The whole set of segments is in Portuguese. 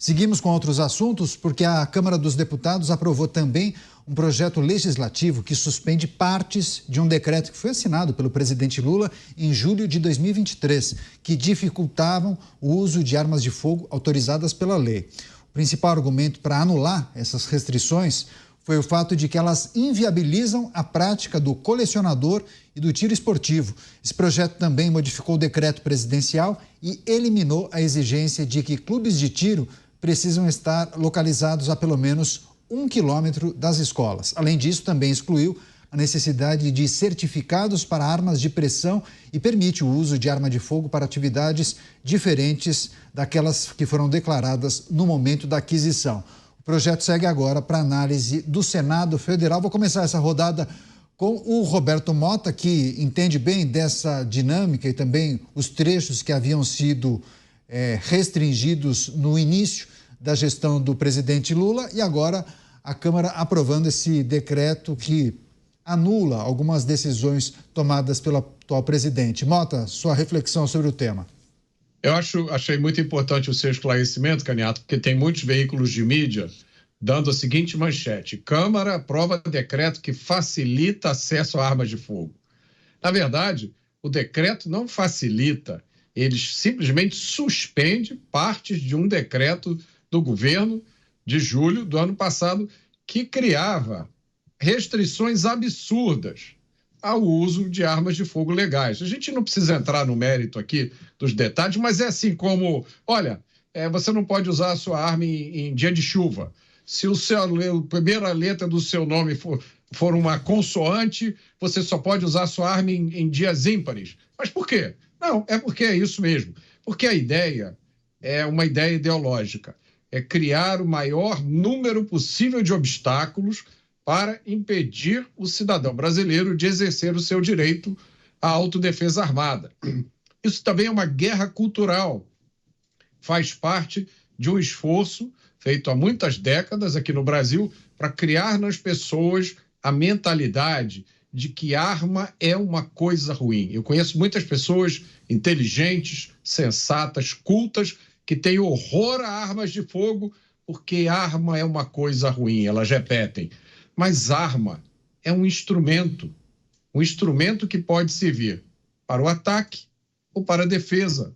Seguimos com outros assuntos, porque a Câmara dos Deputados aprovou também um projeto legislativo que suspende partes de um decreto que foi assinado pelo presidente Lula em julho de 2023, que dificultavam o uso de armas de fogo autorizadas pela lei. O principal argumento para anular essas restrições foi o fato de que elas inviabilizam a prática do colecionador e do tiro esportivo. Esse projeto também modificou o decreto presidencial e eliminou a exigência de que clubes de tiro precisam estar localizados a pelo menos 1 quilômetro das escolas. Além disso, também excluiu a necessidade de certificados para armas de pressão e permite o uso de arma de fogo para atividades diferentes daquelas que foram declaradas no momento da aquisição. O projeto segue agora para análise do Senado Federal. Vou começar essa rodada com o Roberto Mota, que entende bem dessa dinâmica e também os trechos que haviam sido restringidos no início da gestão do presidente Lula e agora a Câmara aprovando esse decreto que anula algumas decisões tomadas pelo atual presidente. Mota, sua reflexão sobre o tema. Achei muito importante o seu esclarecimento, Caniato, porque tem muitos veículos de mídia dando a seguinte manchete: Câmara aprova decreto que facilita acesso a armas de fogo. Na verdade, o decreto não facilita, ele simplesmente suspende partes de um decreto do governo de julho do ano passado que criava restrições absurdas ao uso de armas de fogo legais. A gente não precisa entrar no mérito aqui dos detalhes, mas é assim como, olha, você não pode usar a sua arma em dia de chuva. Se a primeira letra do seu nome for uma consoante, você só pode usar a sua arma em dias ímpares. Mas por quê? Não, é porque é isso mesmo. Porque a ideia é uma ideia ideológica. É criar o maior número possível de obstáculos para impedir o cidadão brasileiro de exercer o seu direito à autodefesa armada. Isso também é uma guerra cultural. Faz parte de um esforço feito há muitas décadas aqui no Brasil para criar nas pessoas a mentalidade de que arma é uma coisa ruim. Eu conheço muitas pessoas inteligentes, sensatas, cultas, que têm horror a armas de fogo porque arma é uma coisa ruim, elas repetem. Mas arma é um instrumento que pode servir para o ataque ou para a defesa,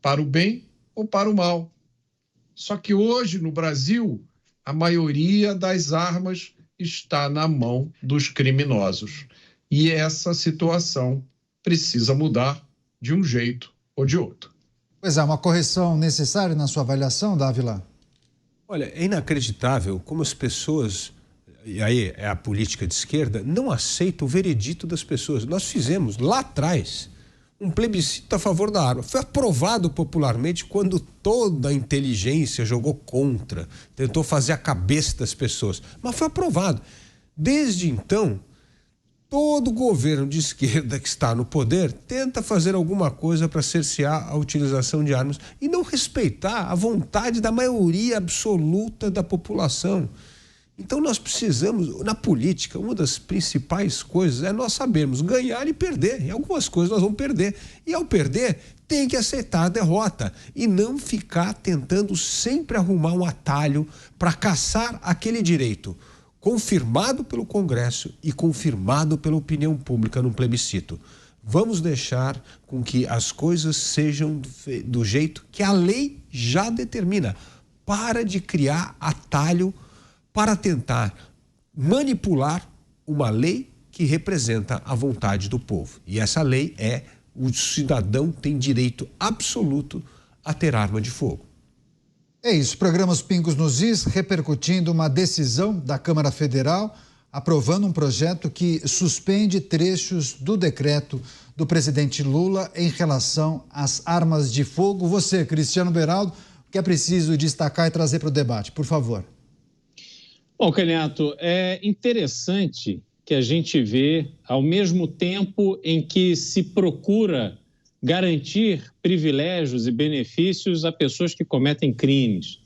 para o bem ou para o mal. Só que hoje, no Brasil, a maioria das armas está na mão dos criminosos. E essa situação precisa mudar de um jeito ou de outro. Pois é, uma correção necessária na sua avaliação, Dávila? Olha, é inacreditável como as pessoas, e aí é a política de esquerda, não aceita o veredito das pessoas. Nós fizemos lá atrás um plebiscito a favor da arma. Foi aprovado popularmente quando toda a inteligência jogou contra, tentou fazer a cabeça das pessoas, mas foi aprovado. Desde então, todo governo de esquerda que está no poder tenta fazer alguma coisa para cercear a utilização de armas e não respeitar a vontade da maioria absoluta da população. Então nós precisamos, na política, uma das principais coisas é nós sabermos ganhar e perder. Em algumas coisas nós vamos perder. E ao perder, tem que aceitar a derrota e não ficar tentando sempre arrumar um atalho para caçar aquele direito confirmado pelo Congresso e confirmado pela opinião pública no plebiscito. Vamos deixar com que as coisas sejam do jeito que a lei já determina. Para de criar atalho para tentar manipular uma lei que representa a vontade do povo. E essa lei é: o cidadão tem direito absoluto a ter arma de fogo. É isso, programas Pingos nos Is repercutindo uma decisão da Câmara Federal, aprovando um projeto que suspende trechos do decreto do presidente Lula em relação às armas de fogo. Você, Cristiano Beraldo, o que é preciso destacar e trazer para o debate, por favor. Bom, Caniato, é interessante que a gente vê, ao mesmo tempo em que se procura garantir privilégios e benefícios a pessoas que cometem crimes,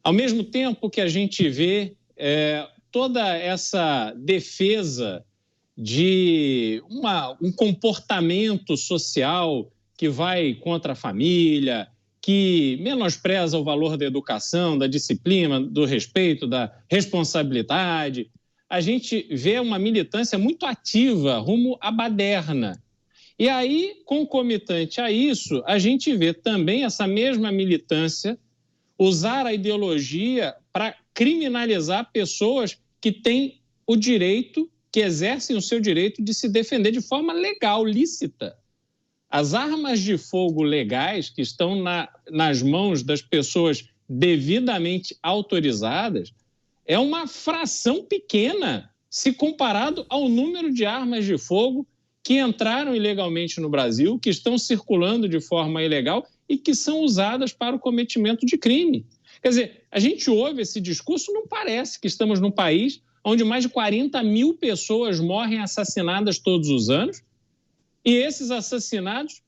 ao mesmo tempo que a gente vê toda essa defesa de um comportamento social que vai contra a família, que menospreza o valor da educação, da disciplina, do respeito, da responsabilidade. A gente vê uma militância muito ativa rumo à baderna. E aí, concomitante a isso, a gente vê também essa mesma militância usar a ideologia para criminalizar pessoas que têm o direito, que exercem o seu direito de se defender de forma legal, lícita. As armas de fogo legais que estão nas mãos das pessoas devidamente autorizadas é uma fração pequena se comparado ao número de armas de fogo que entraram ilegalmente no Brasil, que estão circulando de forma ilegal e que são usadas para o cometimento de crime. Quer dizer, a gente ouve esse discurso, não parece que estamos num país onde mais de 40 mil pessoas morrem assassinadas todos os anos, e esses assassinatos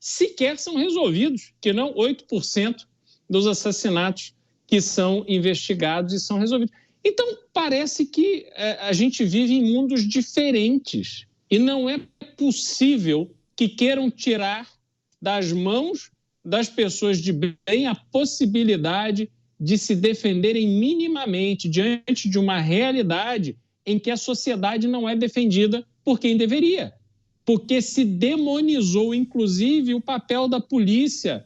sequer são resolvidos, que não 8% dos assassinatos que são investigados e são resolvidos. Então, parece que a gente vive em mundos diferentes e não é possível que queiram tirar das mãos das pessoas de bem a possibilidade de se defenderem minimamente diante de uma realidade em que a sociedade não é defendida por quem deveria. Porque se demonizou, inclusive, o papel da polícia,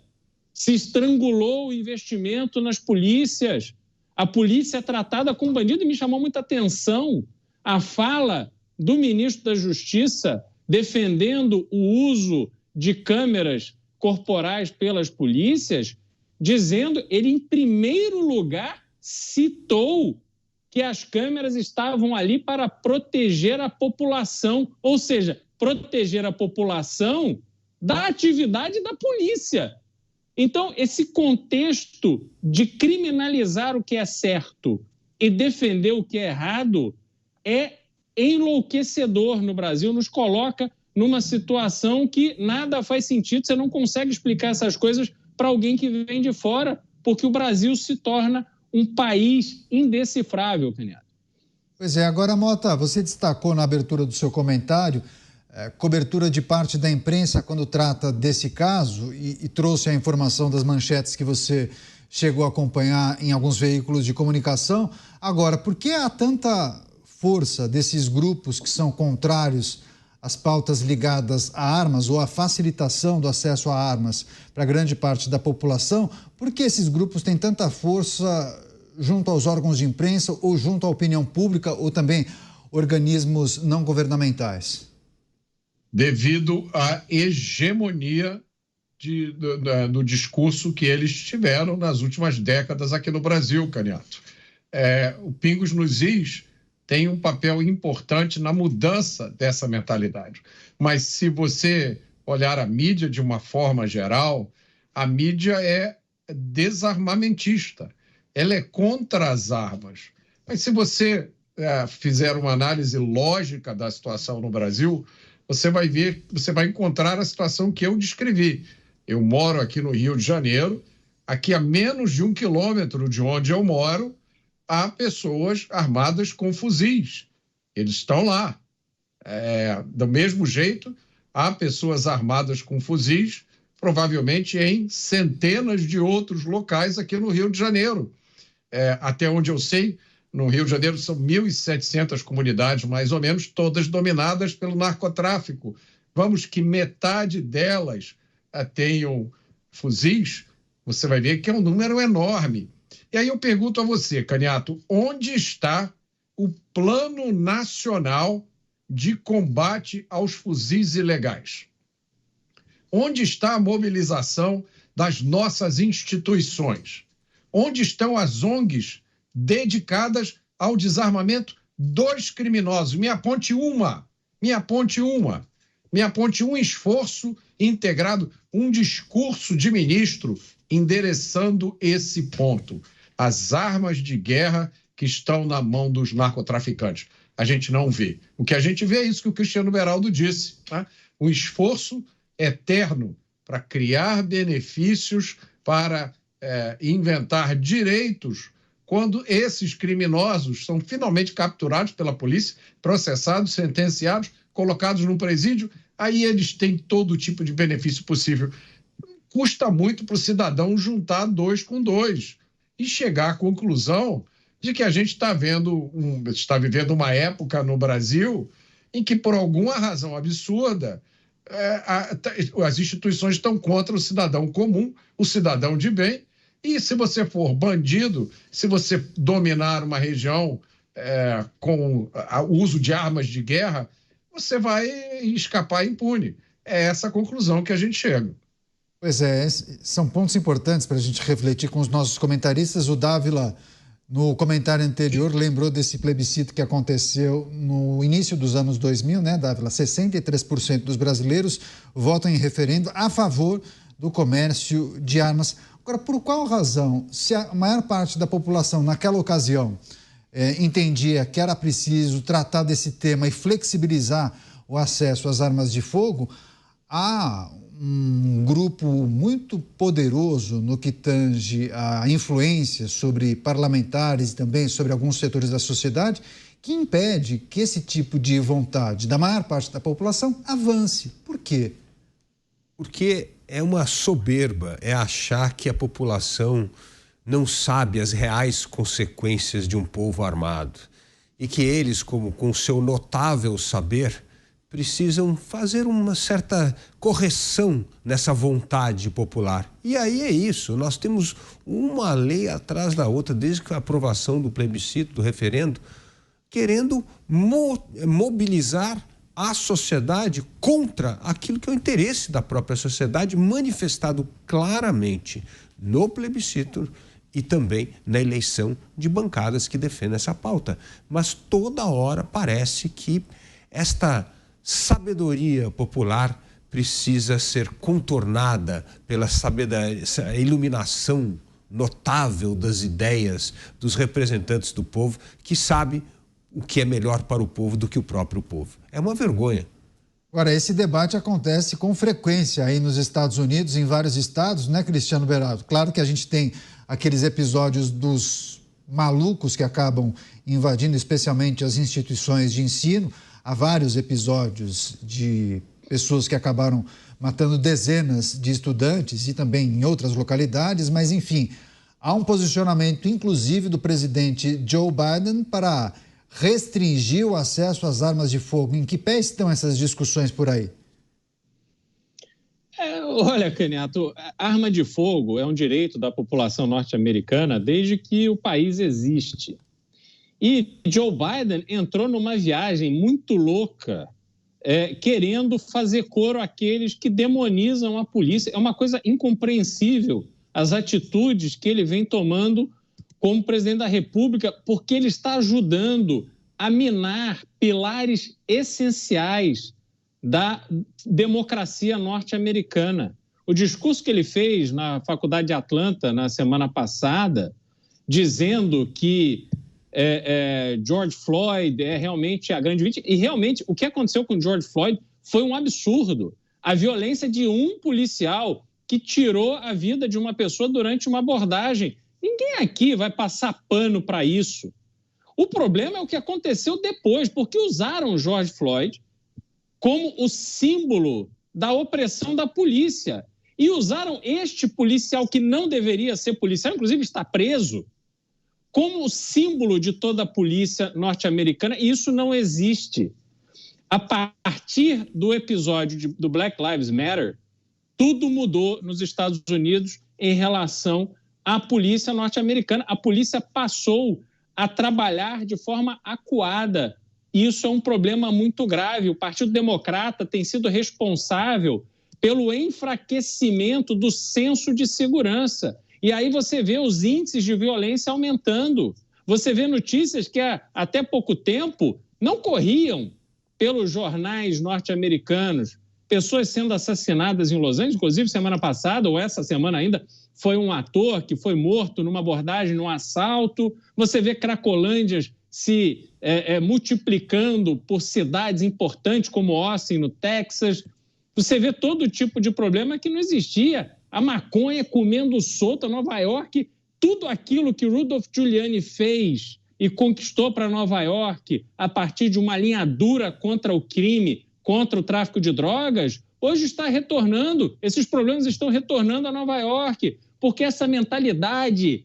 se estrangulou o investimento nas polícias. A polícia é tratada como bandido e me chamou muita atenção a fala do ministro da Justiça defendendo o uso de câmeras corporais pelas polícias, dizendo, ele em primeiro lugar citou que as câmeras estavam ali para proteger a população, ou seja, proteger a população da atividade da polícia. Então, esse contexto de criminalizar o que é certo e defender o que é errado é enlouquecedor no Brasil, nos coloca numa situação que nada faz sentido, você não consegue explicar essas coisas para alguém que vem de fora, porque o Brasil se torna um país indecifrável, Canhado. Pois é, agora, Mota, você destacou na abertura do seu comentário cobertura de parte da imprensa quando trata desse caso e trouxe a informação das manchetes que você chegou a acompanhar em alguns veículos de comunicação. Agora, por que há tanta força desses grupos que são contrários às pautas ligadas a armas ou à facilitação do acesso a armas para grande parte da população? Por que esses grupos têm tanta força junto aos órgãos de imprensa ou junto à opinião pública ou também organismos não governamentais? Devido à hegemonia do discurso que eles tiveram nas últimas décadas aqui no Brasil, Caniato. O Pingos nos Is tem um papel importante na mudança dessa mentalidade. Mas se você olhar a mídia de uma forma geral, a mídia é desarmamentista. Ela é contra as armas. Mas se você fizer uma análise lógica da situação no Brasil, você vai encontrar a situação que eu descrevi. Eu moro aqui no Rio de Janeiro, aqui a menos de 1 quilômetro de onde eu moro, há pessoas armadas com fuzis. Eles estão lá. Do mesmo jeito, há pessoas armadas com fuzis, provavelmente em centenas de outros locais aqui no Rio de Janeiro. Até onde eu sei, no Rio de Janeiro são 1.700 comunidades, mais ou menos, todas dominadas pelo narcotráfico. Vamos que metade delas tenham fuzis, você vai ver que é um número enorme. E aí eu pergunto a você, Caniato, onde está o Plano Nacional de Combate aos Fuzis Ilegais? Onde está a mobilização das nossas instituições? Onde estão as ONGs dedicadas ao desarmamento dos criminosos? Me aponte uma. Me aponte um esforço integrado, um discurso de ministro endereçando esse ponto. As armas de guerra que estão na mão dos narcotraficantes. A gente não vê. O que a gente vê é isso que o Cristiano Beraldo disse, tá? Um esforço eterno para criar benefícios, para inventar direitos, quando esses criminosos são finalmente capturados pela polícia, processados, sentenciados, colocados num presídio, aí eles têm todo tipo de benefício possível. custa muito para o cidadão juntar 2 com 2 e chegar à conclusão de que a gente está vivendo uma época no Brasil em que, por alguma razão absurda, as instituições estão contra o cidadão comum, o cidadão de bem, e se você for bandido, se você dominar uma região com o uso de armas de guerra, você vai escapar impune. É essa a conclusão que a gente chega. Pois é, são pontos importantes para a gente refletir com os nossos comentaristas. O Dávila, no comentário anterior, lembrou desse plebiscito que aconteceu no início dos anos 2000, né, Dávila? 63% dos brasileiros votam em referendo a favor do comércio de armas. Agora, por qual razão, se a maior parte da população naquela ocasião entendia que era preciso tratar desse tema e flexibilizar o acesso às armas de fogo, há um grupo muito poderoso no que tange a influência sobre parlamentares e também sobre alguns setores da sociedade que impede que esse tipo de vontade da maior parte da população avance. Por quê? Porque é uma soberba, é achar que a população não sabe as reais consequências de um povo armado e que eles, com seu notável saber, precisam fazer uma certa correção nessa vontade popular. E aí é isso, nós temos uma lei atrás da outra, desde a aprovação do plebiscito, do referendo, querendo mobilizar a sociedade contra aquilo que é o interesse da própria sociedade, manifestado claramente no plebiscito e também na eleição de bancadas que defendem essa pauta. Mas toda hora parece que esta sabedoria popular precisa ser contornada pela essa iluminação notável das ideias dos representantes do povo, que sabe o que é melhor para o povo do que o próprio povo. É uma vergonha. Agora, esse debate acontece com frequência aí nos Estados Unidos, em vários estados, né, Cristiano Beraldo? Claro que a gente tem aqueles episódios dos malucos que acabam invadindo especialmente as instituições de ensino. Há vários episódios de pessoas que acabaram matando dezenas de estudantes e também em outras localidades, mas, enfim, há um posicionamento, inclusive, do presidente Joe Biden para restringir o acesso às armas de fogo. Em que pé estão essas discussões por aí? Olha, Caniato, arma de fogo é um direito da população norte-americana desde que o país existe. E Joe Biden entrou numa viagem muito louca, querendo fazer coro àqueles que demonizam a polícia. É uma coisa incompreensível as atitudes que ele vem tomando como presidente da República, porque ele está ajudando a minar pilares essenciais da democracia norte-americana. O discurso que ele fez na Faculdade de Atlanta na semana passada, dizendo que George Floyd é realmente a grande vítima, e realmente o que aconteceu com George Floyd foi um absurdo. A violência de um policial que tirou a vida de uma pessoa durante uma abordagem. Ninguém aqui vai passar pano para isso. O problema é o que aconteceu depois, porque usaram George Floyd como o símbolo da opressão da polícia. E usaram este policial, que não deveria ser policial, inclusive está preso, como o símbolo de toda a polícia norte-americana, e isso não existe. A partir do episódio do Black Lives Matter, tudo mudou nos Estados Unidos em relação à polícia norte-americana. A polícia passou a trabalhar de forma acuada. Isso é um problema muito grave. O Partido Democrata tem sido responsável pelo enfraquecimento do senso de segurança. E aí você vê os índices de violência aumentando. Você vê notícias que até pouco tempo não corriam pelos jornais norte-americanos. Pessoas sendo assassinadas em Los Angeles, inclusive semana passada, ou essa semana ainda, foi um ator que foi morto numa abordagem, num assalto. Você vê cracolândias se multiplicando por cidades importantes como Austin, no Texas. Você vê todo tipo de problema que não existia. A maconha comendo solta em Nova York. Tudo aquilo que Rudolph Giuliani fez e conquistou para Nova York a partir de uma linha dura contra o crime, contra o tráfico de drogas, hoje está retornando, esses problemas estão retornando a Nova York, porque essa mentalidade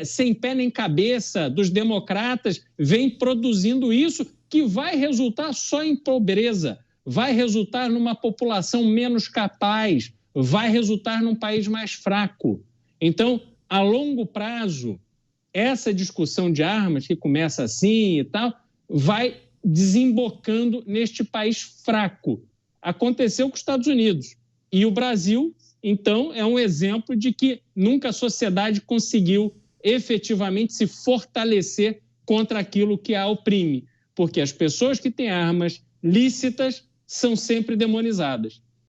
sem pé nem cabeça dos democratas vem produzindo isso, que vai resultar só em pobreza, vai resultar numa população menos capaz, vai resultar num país mais fraco. Então, a longo prazo, essa discussão de armas, que começa assim e tal, vai desembocando neste país fraco. Aconteceu com os Estados Unidos. E o Brasil, então, é um exemplo de que nunca a sociedade conseguiu efetivamente se fortalecer contra aquilo que a oprime, porque as pessoas que têm armas lícitas são sempre demonizadas.